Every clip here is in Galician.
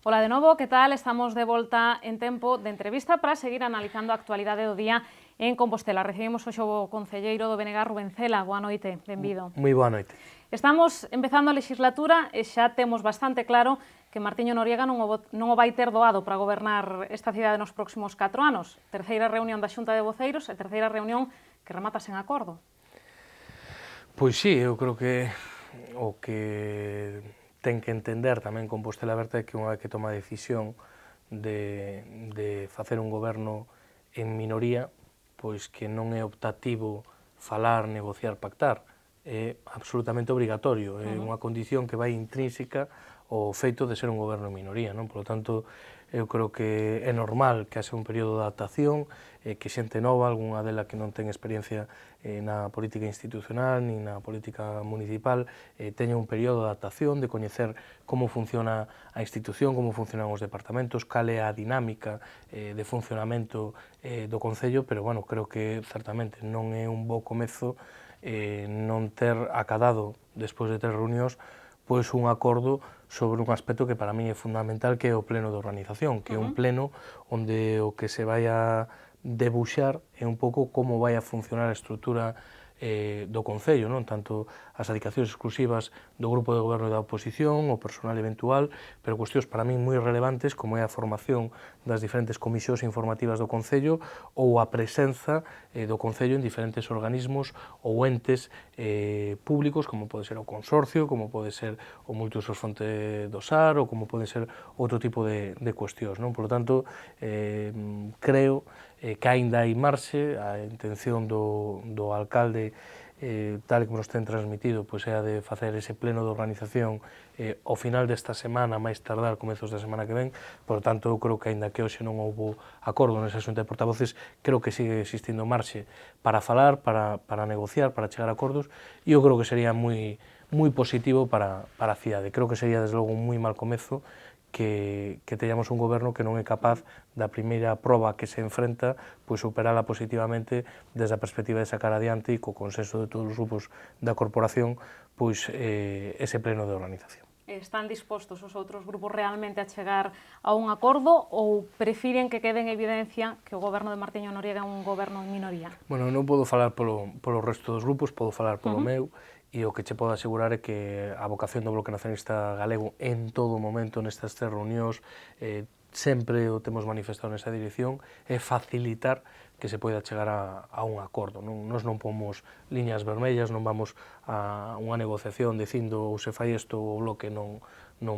Ola de novo, que tal? Estamos de volta en tempo de entrevista para seguir analizando a actualidade do día en Compostela. Recibimos hoxe o concelleiro do BNG, Rubén Cela. Boa noite, benvido. Moi boa noite. Estamos empezando a legislatura e xa temos bastante claro que Martiño Noriega non o vai ter doado para gobernar esta cidade nos próximos 4 anos. Terceira reunión da Xunta de Voceiros e terceira reunión que remata sen acordo. Pois sí, eu creo que o que ten que entender tamén Compostela Aberta é que unha vez que toma a decisión de facer un goberno en minoría, pois que non é optativo falar, negociar, pactar, é absolutamente obrigatorio, é unha condición que vai intrínseca ao feito de ser un goberno en minoría, non? Por lo tanto, eu creo que é normal que haxe un período de adaptación, que xente nova, algunha dela que non ten experiencia na política institucional ni na política municipal, teña un período de adaptación, de coñecer como funciona a institución, como funcionan os departamentos, cal é a dinámica de funcionamento do Concello, pero, bueno, creo que certamente non é un bo comezo non ter acadado, despois de 3 reunións, pois un acordo sobre un aspecto que para mí é fundamental, que é o pleno de organización, que é un pleno onde o que se vai a debuxar é un pouco como vai a funcionar a estrutura do Concello, non? Tanto as adicacións exclusivas do grupo de goberno da oposición, o personal eventual, pero cuestións para min moi relevantes como é a formación das diferentes comisións informativas do Concello ou a presenza do Concello en diferentes organismos ou entes públicos, como pode ser o Consorcio, como pode ser o Multiusos Fonte do Sar, ou como pode ser outro tipo de cuestións, non? Por lo tanto, creo que aínda hai marxe, a intención do alcalde, tal como nos ten transmitido, pois é a de facer ese pleno de organización ao final desta semana, máis tardar, comezos da semana que ven. Por tanto, eu creo que aínda que hoxe non houbo acordo nesa xunta de portavoces, creo que sigue existindo marxe para falar, para negociar, para chegar a acordos, e eu creo que sería moi positivo para a cidade. Creo que sería, desde logo, un moi mal comezo que teñamos un goberno que non é capaz da primeira proba que se enfrenta, pois superala positivamente desde a perspectiva de sacar adiante e co consenso de todos os grupos da corporación, pois ese pleno de organización. Están dispostos os outros grupos realmente a chegar a un acordo ou prefiren que quede en evidencia que o goberno de Martiño Noriega é un goberno en minoría? Bueno, non podo falar polo resto dos grupos, podo falar polo meu, e o que che podo asegurar é que a vocación do Bloque Nacionalista Galego en todo momento nestas 3 reunións sempre o temos manifestado nesa dirección, é facilitar que se poida chegar a un acordo. Nos non pomos liñas vermellas, non vamos a unha negociación dicindo ou se fai isto ou o Bloque non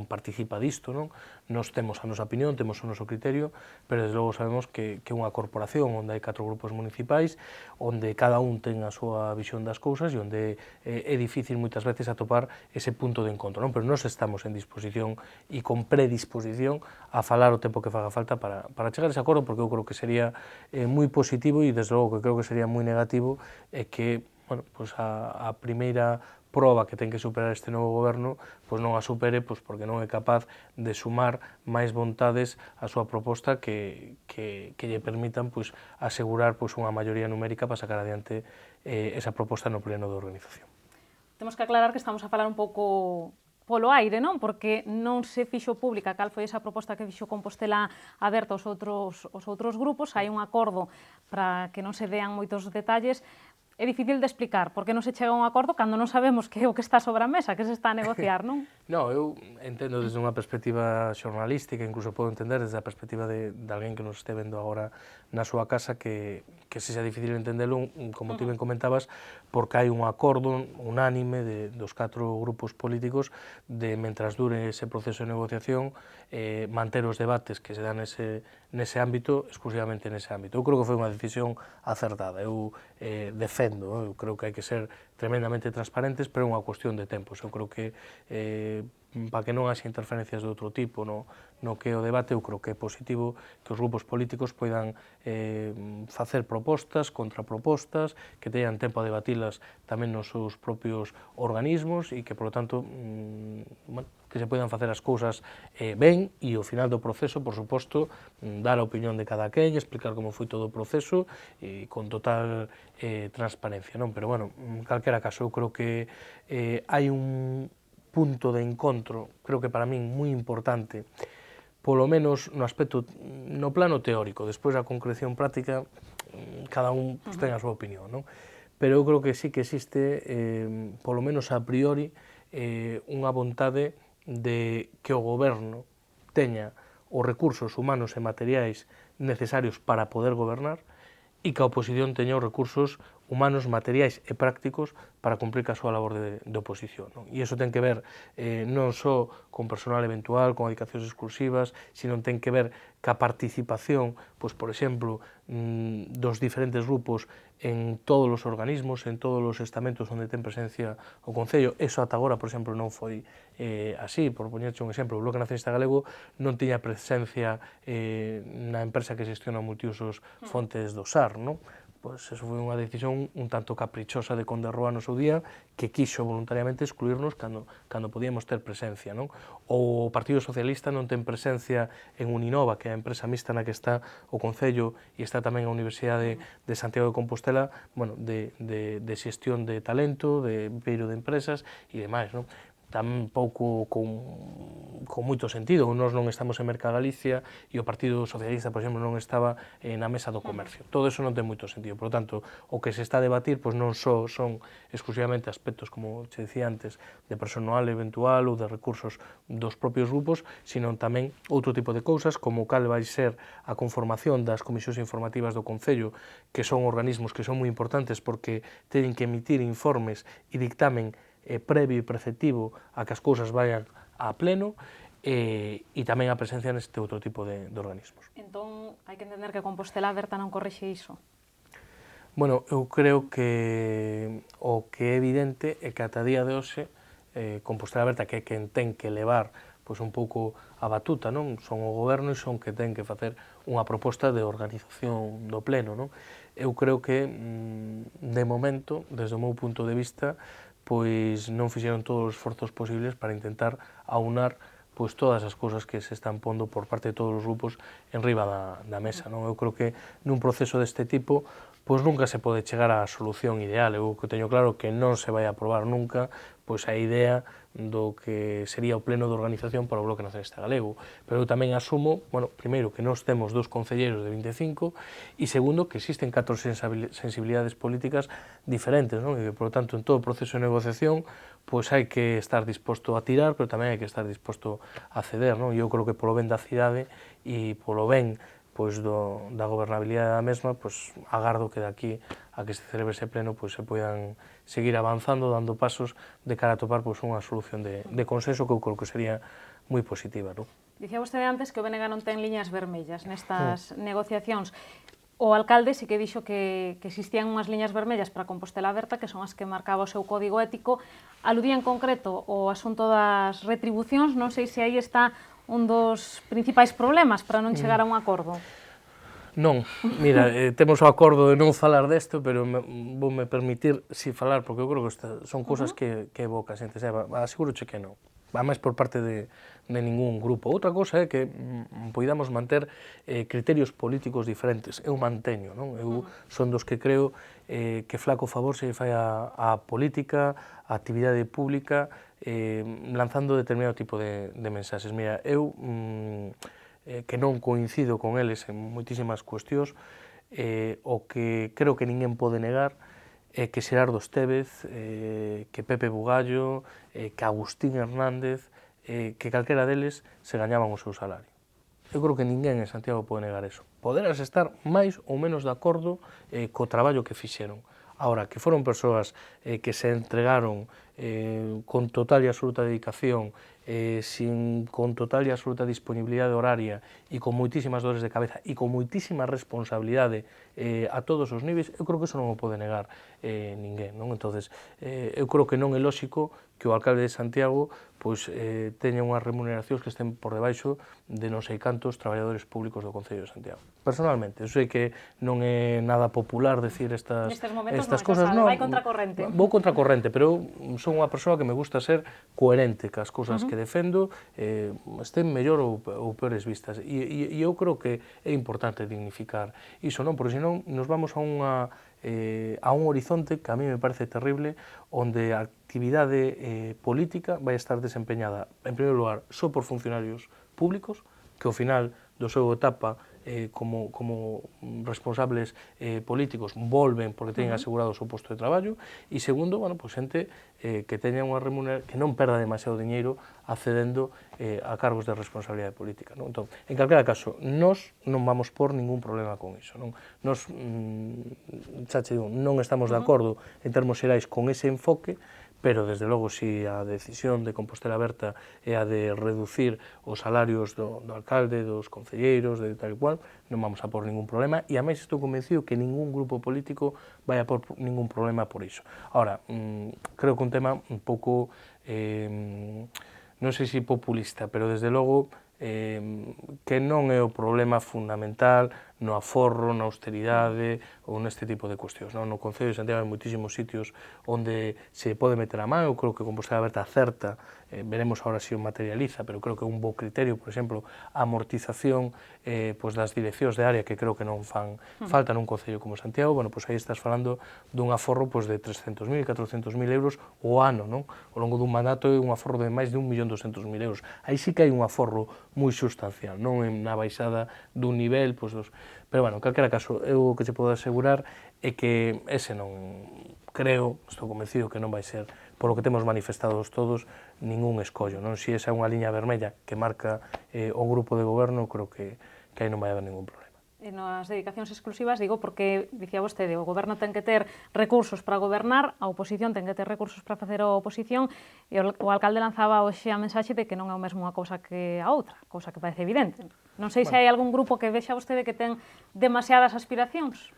participa disto, non? Nos temos a nosa opinión, temos o noso criterio, pero desde logo sabemos que unha corporación onde hai 4 grupos municipais, onde cada un ten a súa visión das cousas e onde é difícil moitas veces atopar ese punto de encontro, non? Pero nós estamos en disposición e con predisposición a falar o tempo que faga falta para chegar a ese acordo, porque eu creo que sería moi positivo e desde logo que creo que sería moi negativo que, bueno, pues a primeira proba que ten que superar este novo goberno, pois non a supere, pois porque non é capaz de sumar máis vontades á súa proposta que lle permitan pois asegurar pois unha maioría numérica para sacar adiante esa proposta no pleno de organización. Temos que aclarar que estamos a falar un pouco polo aire, non? Porque non se fixo pública cal foi esa proposta que fixo Compostela Aberta aos outros grupos, hai un acordo para que non se dean moitos detalles. É difícil de explicar por que non se chega a un acordo cando non sabemos que é o que está sobre a mesa, que se está a negociar, non? Non, eu entendo desde unha perspectiva xornalística, incluso podo entender desde a perspectiva de alguén que nos este vendo agora na súa casa que sexa difícil entendelo, como ti ben comentabas, porque hai un acordo unánime dos 4 grupos políticos de, mentras dure ese proceso de negociación, manter os debates que se dan nese ámbito, exclusivamente nese ámbito. Eu creo que foi unha decisión acertada, eu defendo, eu creo que hai que ser tremendamente transparentes, pero é unha cuestión de tempos. Eu creo que para que non haxe interferencias de outro tipo no que é o debate, eu creo que é positivo que os grupos políticos poidan facer propostas, contrapropostas, que teñan tempo a debatilas tamén nos seus propios organismos e que, por lo tanto, que se poidan facer as cousas ben e ao final do proceso, por suposto, dar a opinión de cada quen, explicar como foi todo o proceso e con total transparencia, non? Pero, bueno, en calquera caso, eu creo que hai un punto de encontro, creo que para min moi importante, polo menos no aspecto, no plano teórico. Despois a concreción práctica, cada un ten a súa opinión, non? Pero eu creo que sí que existe, polo menos a priori, unha vontade de que o goberno teña os recursos humanos e materiais necesarios para poder gobernar e que a oposición teña os recursos humanos, materiais e prácticos para cumprir ca súa labor de oposición, non? E iso ten que ver non só con personal eventual, con dedicacións exclusivas, sino ten que ver ca participación, pois, por exemplo, dos diferentes grupos en todos os organismos, en todos os estamentos onde ten presencia o Concello. Eso ata agora, por exemplo, non foi así. Por poñerche un exemplo, o Bloque Nacionalista Galego non tiña presencia na empresa que xestiona multiusos Fontes do Sar, non? Pois eso foi unha decisión un tanto caprichosa de Conde Roa no seu día, que quixo voluntariamente excluirnos cando podíamos ter presencia, non? O Partido Socialista non ten presencia en Uninova, que é a empresa mixta na que está o Concello e está tamén a Universidade de Santiago de Compostela, bueno, de xestión de talento, de peiro de empresas e demais, non? Tampouco con moito sentido. Nós non estamos en Merca Galicia e o Partido Socialista, por exemplo, non estaba na mesa do comercio. Todo eso non ten moito sentido. Por lo tanto, o que se está a debatir pois non só son exclusivamente aspectos, como che dicía antes, de personal eventual ou de recursos dos propios grupos, sino tamén outro tipo de cousas, como cal vai ser a conformación das comisións informativas do Concello, que son organismos que son moi importantes porque teñen que emitir informes e dictamen previo e preceptivo a que as cousas vayan a pleno, e tamén a presencia neste outro tipo de organismos. Entón, hai que entender que Compostela Aberta non corrixe iso? Bueno, eu creo que o que é evidente é que ata día de hoxe Compostela Aberta, que é quen ten que levar pois un pouco a batuta, non? Son o goberno e son que ten que facer unha proposta de organización do pleno, non? Eu creo que, de momento, desde o meu punto de vista, pois non fixeron todos os esforzos posibles para intentar aunar pois todas as cousas que se están pondo por parte de todos os grupos en riba da mesa, non? Eu creo que nun proceso deste tipo pois nunca se pode chegar á solución ideal. Eu que teño claro que non se vai aprobar nunca pois a idea do que sería o pleno de organización para o Bloque Nacionalista Galego. Pero eu tamén asumo, bueno, primeiro, que nós temos 2 concelleiros de 25 e segundo, que existen 4 sensibilidades políticas diferentes, non? E que, por lo tanto, en todo o proceso de negociación, pois hai que estar disposto a tirar, pero tamén hai que estar disposto a ceder, non? E eu creo que polo ben da cidade e polo ben pois da gobernabilidade da mesma, pois agardo que daqui a que se celebre ese pleno pois se poidan seguir avanzando, dando pasos de cara a topar pois unha solución de consenso que eu creo que sería moi positiva, non? Dicía vostede antes que o BNG non ten liñas vermellas nestas negociacións. O alcalde sí que dixo que existían unhas liñas vermellas para Compostela Aberta, que son as que marcaba o seu código ético. Aludía en concreto o asunto das retribucións, non sei se aí está un dos principais problemas para non chegar a un acordo. Non, mira, temos o acordo de non falar desto, pero voume permitir si falar, porque eu creo que son cousas que evoca a xente, asegúroche que non. Ademais por parte de ningún grupo. Outra cousa é que poidamos manter criterios políticos diferentes. Eu manteño, non? Eu son dos que creo que flaco favor se fai a política, a actividade pública, lanzando determinado tipo de mensaxes. Mira, eu que non coincido con eles en moitísimas cuestións, o que creo que ninguén pode negar que Xerardo Estévez, que Pepe Bugallo, que Agustín Hernández, que calquera deles se gañaban o seu salario. Eu creo que ninguén en Santiago pode negar eso. Poderás estar máis ou menos de acordo co traballo que fixeron. Ahora, que foron persoas que se entregaron con total e absoluta dedicación, con total e absoluta disponibilidade horaria e con moitísimas dores de cabeza e con moitísima responsabilidade a todos os niveis, eu creo que eso non o pode negar ninguén, non? Entonces, eu creo que non é lóxico que o alcalde de Santiago pois teña unhas remuneracións que estén por debaixo de non sei cantos traballadores públicos do Concello de Santiago. Personalmente, eu sei que non é nada popular decir estas cousas, non, vai contracorrente. Vou contracorrente, pero eu son unha persoa que me gusta ser coherente cas cousas que defendo, estén mellor ou peores vistas. E eu creo que é importante dignificar iso, non? Porque senón nos vamos a un horizonte que a mí me parece terrible, onde a actividade política vai estar desempeñada, en primeiro lugar, só por funcionarios públicos, que ao final do seu etapa como responsables políticos volven porque teñen asegurado o seu posto de traballo, e segundo, bueno, pues xente que teña unha remuneración, que non perda demasiado diñeiro accedendo a cargos de responsabilidade política, non? Entón, en calquera caso, nós non vamos por ningún problema con iso, non? Nós, xa che digo, non estamos de acordo en termos xerais con ese enfoque, pero, desde logo, si a decisión de Compostela Aberta é a de reducir os salarios do alcalde, dos concelleiros, de tal e cual, non vamos a por ningún problema, e a máis estou convencido que ningún grupo político vai a por ningún problema por iso. Ahora, creo que un tema un pouco, non sei se populista, pero, desde logo, que non é o problema fundamental no aforro, na austeridade ou neste tipo de cuestións. No Concello de Santiago hai moitísimos sitios onde se pode meter a man. Eu creo que Compostela Aberta acerta, veremos agora se o materializa, pero creo que é un bo criterio, por exemplo, a amortización das direccións de área, que creo que non fan falta nun Concello como Santiago. Bueno, pois aí estás falando dun aforro de 300.000, 400.000 euros o ano, non? Ao longo dun mandato é un aforro de máis de 1.200.000 euros. Aí sí que hai un aforro moi substancial, non na baixada dun nivel, pero, bueno, en calquera caso, eu o que che podo asegurar é que ese non, creo, estou convencido que non vai ser, polo que temos manifestados todos, ningún escollo, non? Se esa é unha liña vermella que marca o grupo de goberno, creo que aí non vai haber ningún problema. E nas dedicacións exclusivas, digo, porque, dicía vostede, o goberno ten que ter recursos para gobernar, a oposición ten que ter recursos para facer a oposición, e o alcalde lanzaba hoxe a mensaxe de que non é o mesmo unha cousa que a outra, cousa que parece evidente. Non sei se hai algún grupo que vexa vostede que ten demasiadas aspiracións.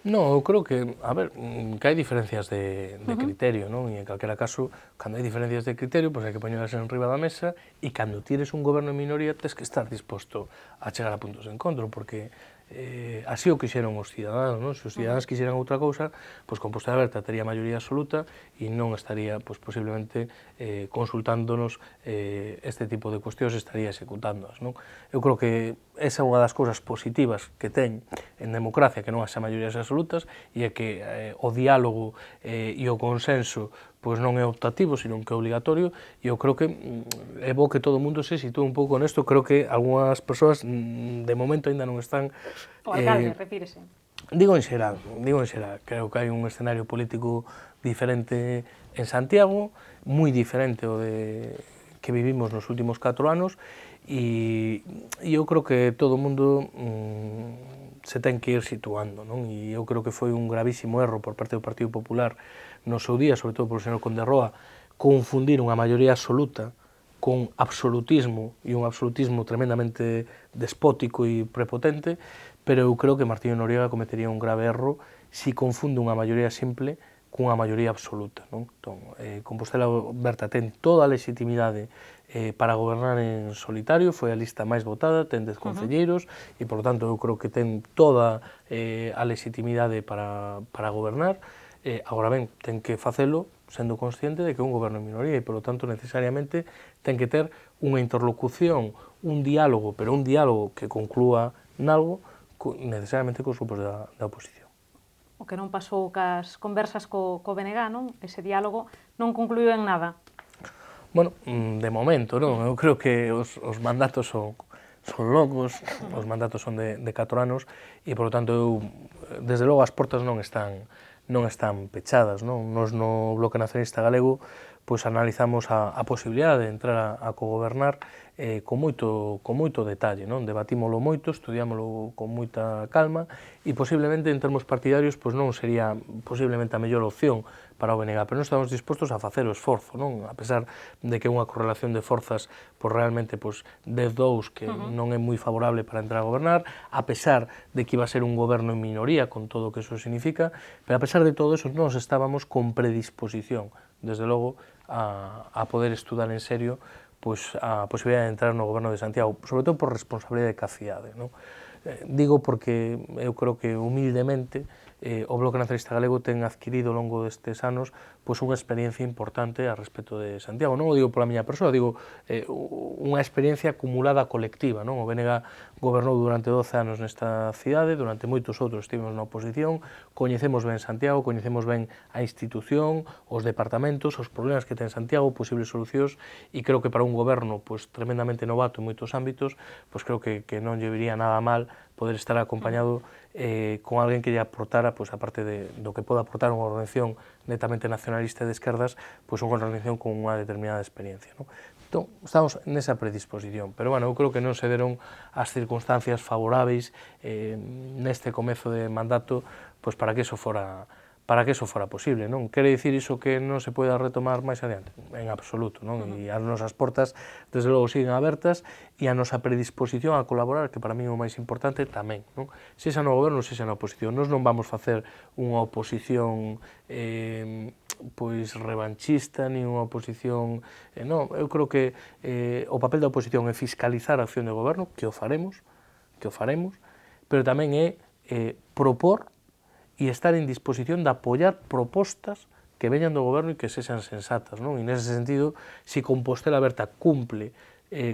Non, eu creo que, a ver, que hai diferencias de criterio, non? E en calquera caso, cando hai diferencias de criterio, pois hai que poñelas en riba da mesa, e cando tires un goberno en minoría, tens que estar disposto a chegar a puntos de encontro, porque así o quixeron os ciudadanos, non? Se os ciudadanos quixeran outra cousa, pois Compostela Aberta tería maioría absoluta e non estaría, pois, posiblemente consultándonos este tipo de cuestións, estaría executándoas, non? Eu creo que esa é unha das cousas positivas que ten en democracia, que non haxa maiorías absolutas, e é que o diálogo e o consenso pois non é optativo, sino que é obligatorio, e eu creo que é bo que todo o mundo se sitúe un pouco nesto. Creo que algunhas persoas de momento aínda non están... O alcalde, refírese. Digo en xeral, creo que hai un escenario político diferente en Santiago, moi diferente ao que vivimos nos últimos 4 anos, e eu creo que todo o mundo se ten que ir situando, non? E eu creo que foi un gravísimo erro por parte do Partido Popular no seu día, sobre todo polo señor Conde Roa, confundir unha maioría absoluta con absolutismo, e un absolutismo tremendamente despótico e prepotente, pero eu creo que Martiño Noriega cometería un grave erro se confunde unha maioría simple cunha maioría absoluta, non? Entón, Compostela Aberta ten toda a legitimidade para gobernar en solitario, foi a lista máis votada, ten 10 concelleiros, e, por lo tanto, eu creo que ten toda a legitimidade para gobernar. Agora ben, ten que facelo sendo consciente de que é un goberno en minoría, e, por lo tanto, necesariamente ten que ter unha interlocución, un diálogo, pero un diálogo que conclúa nalgo, necesariamente cos grupos da oposición. O que non pasou cas conversas co BNG, non? Ese diálogo non concluiu en nada. Bueno, de momento, non? Eu creo que os mandatos son longos, os mandatos son de 4 anos, e, por lo tanto, eu, desde logo, as portas non están pechadas, non? Nos no Bloque Nacionalista Galego pois analizamos a posibilidade de entrar a cogobernar con moito detalle, non? Debatímolo moito, estudiámolo con moita calma, e posiblemente en termos partidarios pois non sería posiblemente a mellor opción para o BNG, pero non estamos dispostos a facer o esforzo, non? A pesar de que é unha correlación de forzas pois realmente 10-2, que non é moi favorable para entrar a gobernar, a pesar de que iba a ser un goberno en minoría con todo o que eso significa, pero a pesar de todo eso nos estábamos con predisposición, desde logo, a poder estudar en serio pois a posibilidade de entrar no goberno de Santiago, sobre todo por responsabilidade de cacidade, non? Digo porque eu creo que humildemente o Bloque Nacionalista Galego ten adquirido ao longo destes anos pois unha experiencia importante a respecto de Santiago. Non o digo pola miña persoa, digo unha experiencia acumulada colectiva. Non? O BNG gobernou durante 12 anos nesta cidade, durante moitos outros estivemos na oposición, coñecemos ben Santiago, coñecemos ben a institución, os departamentos, os problemas que ten Santiago, posibles solucións, e creo que para un goberno pois tremendamente novato en moitos ámbitos, pois creo que non lle viría nada mal poder estar acompañado con alguén que lle aportara, pois, aparte do que poda aportar unha organización netamente nacionalista de esquerdas, pois unha organización con unha determinada experiencia. Non? Entón, estamos nesa predisposición, pero, bueno, eu creo que non se deron as circunstancias favoráveis neste comezo de mandato pois para que eso fora posible, non? Quere dicir iso que non se poida retomar máis adiante? En absoluto, non? E as nosas portas, desde logo, siguen abertas e a nosa predisposición a colaborar, que para mí é o máis importante, tamén, non? Sexa no goberno, sexa na oposición. Nós non vamos facer unha oposición pois revanchista, nin unha oposición... Non, eu creo que o papel da oposición é fiscalizar a acción de goberno, que o faremos, pero tamén é propor e estar en disposición de apoiar propostas que veñan do goberno e que sexan sensatas, non? E nese sentido, se Compostela Aberta cumple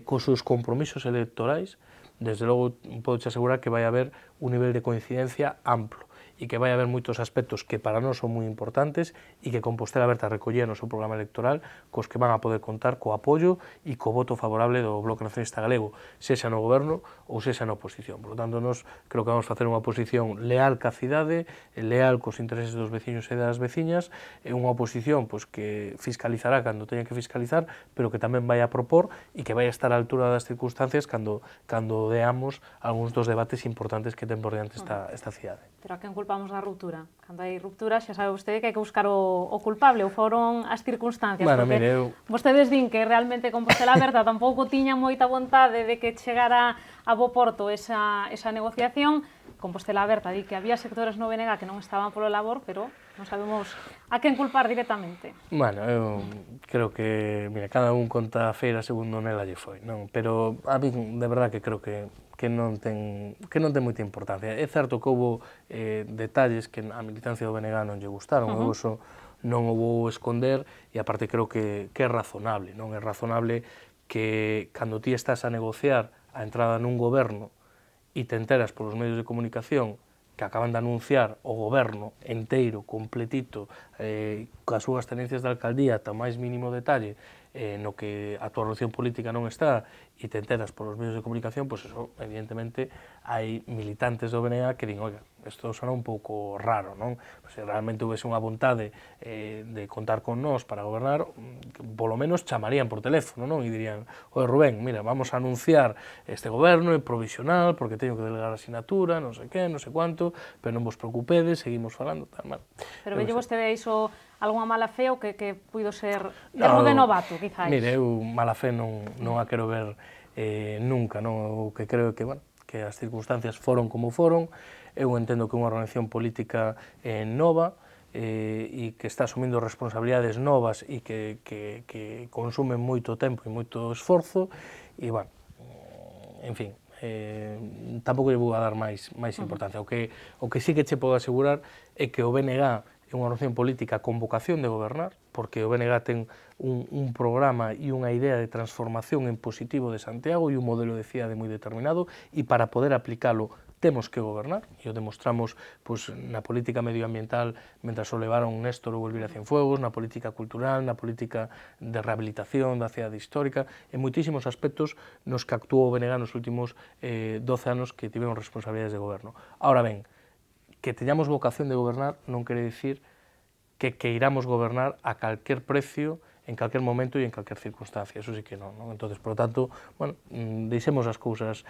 cos seus compromisos electorais, desde logo podo asegurar que vai haber un nivel de coincidencia amplo e que vai haber moitos aspectos que para nós son moi importantes e que Compostela Aberta recollía no seu programa electoral, cos que van a poder contar co apoio e co voto favorable do Bloque Nacionalista Galego, sexa no goberno ou sexa na oposición. Por lo tanto, nós creo que vamos facer unha oposición leal ca cidade, leal cos intereses dos veciños e das veciñas, e unha oposición pois, que fiscalizará cando teña que fiscalizar, pero que tamén vai a propor e que vai a estar á altura das circunstancias cando veamos algúns dos debates importantes que ten por diante esta cidade. Pero a quen culpamos da ruptura? Cando hai ruptura, xa sabe vostede que hai que buscar o culpable, ou foron as circunstancias, bueno, porque mire, vostedes din que realmente Compostela Aberta tampouco tiña moita vontade de que chegara a bo porto esa negociación. Compostela Aberta di que había sectores no BNG que non estaban polo labor, pero non sabemos a quen culpar directamente. Bueno, eu creo que, mira, cada un conta a feira segundo nela lle foi, non? Pero a mí, de verdad, que creo que non ten moita importancia. É certo que houve detalles que a militancia do BNG non lle gustaron, eu iso non o vou esconder, e aparte creo que é razonable, non? É razonable que cando ti estás a negociar a entrada nun goberno e te enteras polos medios de comunicación que acaban de anunciar o goberno enteiro, completito, coas súas tenencias de alcaldía ata o máis mínimo detalle, no que a tua relación política non está, e te enteras polos medios de comunicación, pois eso, evidentemente, hai militantes do BNG que din, oiga, isto sona un pouco raro, non? Se realmente houvese unha vontade de contar con nós para gobernar, polo menos chamarían por teléfono, non? E dirían, oi Rubén, mira, vamos a anunciar este goberno é provisional, porque teño que delegar a asignatura, non sei que, non sei cuánto, pero non vos preocupedes, seguimos falando, tal, mal. Pero velle vostede iso algunha mala fe ou que puido ser erro de novato, quizáis? Mire, eu mala fe non a quero ver nunca, non? O que creo que, bueno, que as circunstancias foron como foron, eu entendo que unha organización política nova e que está asumindo responsabilidades novas e que consumen moito tempo e moito esforzo, e, bueno, en fin, tampouco lle vou a dar máis importancia. O que sí que che podo asegurar é que o BNG é unha organización política con vocación de gobernar, porque o BNG ten un programa e unha idea de transformación en positivo de Santiago e un modelo de cidade moi determinado, e para poder aplicalo temos que gobernar, e o demostramos pois, na política medioambiental mentras o levaron Néstor ou Elvira Cienfuegos, na política cultural, na política de rehabilitación da cidade histórica, en moitísimos aspectos nos que actuou o BNG nos últimos 12 anos que tiveron responsabilidades de goberno. Ahora ben, que teñamos vocación de gobernar non quere dicir que queiramos gobernar a calquer precio, en calquer momento e en calquer circunstancia, eso sí que non, non? Entonces, por lo tanto, bueno, deixemos as cousas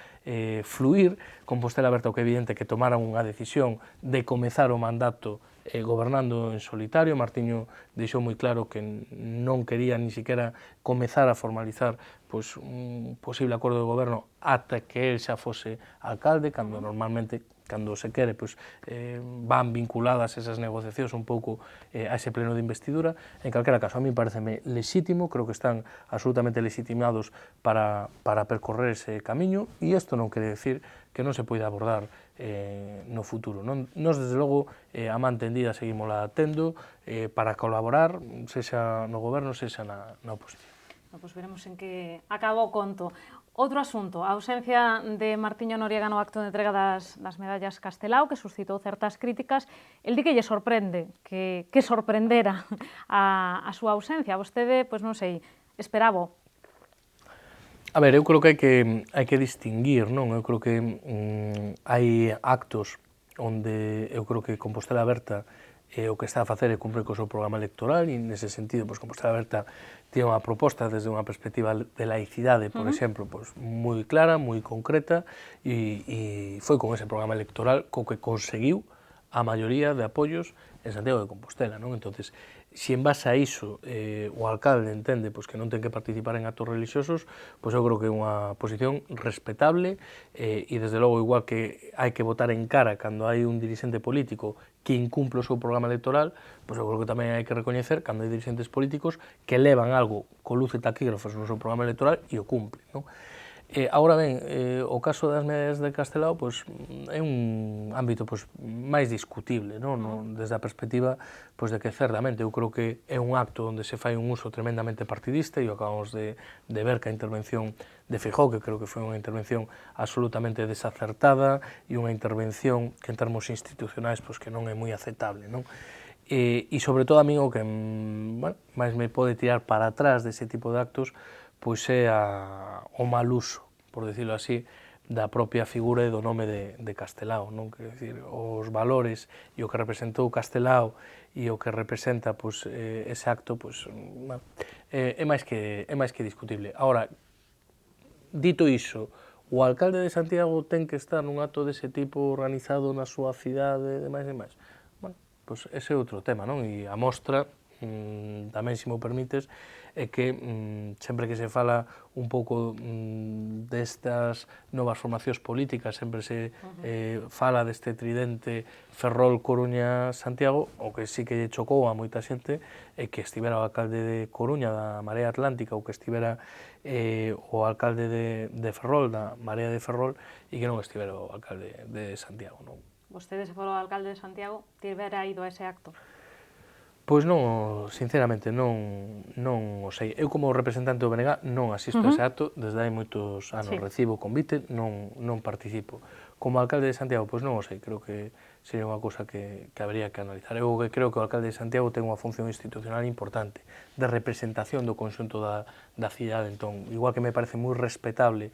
fluir. Compostela Aberta, o que é evidente que tomaran unha decisión de comezar o mandato gobernando en solitario. Martiño deixou moi claro que non quería ni siquiera comezar a formalizar pois, un posible acordo de goberno ata que el xa fose alcalde, cando normalmente cando se quere, pois, van vinculadas esas negociacións un pouco a ese pleno de investidura. En calquera caso, a mí pareceme lexítimo, creo que están absolutamente legitimados para percorrer ese camiño, e isto non quere decir que non se poida abordar no futuro. Nos, desde logo, a man tendida seguímola tendo para colaborar, sexa no goberno, sexa na oposición. Pois veremos en que acaba o conto. Outro asunto, a ausencia de Martiño Noriega no acto de entrega das medallas Castelao, que suscitou certas críticas. El di que lle sorprende, que sorprendera a súa ausencia. Vostede, pois non sei, esperaba. A ver, eu creo que hai que distinguir, non? Eu creo que hai actos onde eu creo que Compostela Aberta o que está a facer é cumprir co seu programa electoral, e nese sentido, pois, Compostela Aberta tiene unha proposta desde unha perspectiva de laicidade, por exemplo, pois, moi clara, moi concreta, e foi con ese programa electoral co que conseguiu a maioría de apoios en Santiago de Compostela, non? Entonces, se en base a iso o alcalde entende pois, que non ten que participar en actos religiosos, pois eu creo que é unha posición respetable, e desde logo igual que hai que votar en cara cando hai un dirixente político que incumple o seu programa electoral, pois eu creo que tamén hai que recoñecer cando hai dirixentes políticos que levan algo con luz e taquígrafos no seu programa electoral e o cumplen, non? Agora ben, o caso das medallas de Castelao pois, é un ámbito pois, máis discutible, non? Desde a perspectiva pois, de que certamente eu creo que é un acto onde se fai un uso tremendamente partidista, e o acabamos de ver que a intervención de Feijóo, que creo que foi unha intervención absolutamente desacertada e unha intervención que en termos institucionais pois, que non é moi aceptable, non? E sobre todo a mí o que máis me pode tirar para atrás dese tipo de actos pois é o mal uso, por decirlo así, da propia figura e do nome de Castelao, non? Quer decir, os valores e o que representou Castelao e o que representa pois, ese acto pois, é máis que discutible. Agora, dito iso, o alcalde de Santiago ten que estar nun acto dese tipo organizado na súa cidade e demais e demais? Bueno, pois ese é outro tema, non? E a mostra, tamén, se mo permites, é que sempre que se fala un pouco destas novas formacións políticas, sempre se fala deste tridente Ferrol-Coruña-Santiago, o que sí que lle chocou a moita xente é que estivera o alcalde de Coruña da Marea Atlántica ou que estivera o alcalde de Ferrol, da Marea de Ferrol, e que non estivera o alcalde de Santiago, non? Vostede, se for o alcalde de Santiago, tivera ido a ese acto? Pois non, sinceramente, non o sei. Eu, como representante do BNG, non asisto a ese acto, desde hai moitos anos recibo o convite, non participo. Como alcalde de Santiago, pois non o sei, creo que sería unha cousa que habría que analizar. Eu creo que o alcalde de Santiago ten unha función institucional importante de representación do conxunto da cidade, entón, igual que me parece moi respetable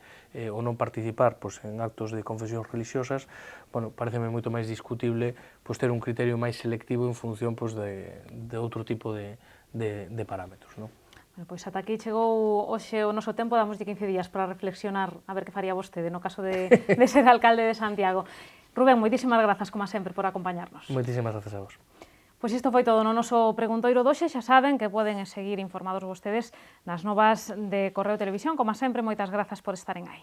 o non participar pois, en actos de confesións religiosas, bueno, pareceme moito máis discutible pois, ter un criterio máis selectivo en función pois, de outro tipo de parámetros, non? Bueno, pois ata aquí chegou hoxe o noso tempo, damos 15 días para reflexionar a ver que faría vostede no caso de ser alcalde de Santiago. Rubén, moitísimas grazas, como sempre, por acompañarnos. Moitísimas grazas a vos. Pois isto foi todo no noso preguntoiro doxe, xa saben que poden seguir informados vostedes nas novas de Correo Televisión. Como sempre, moitas grazas por estaren aí.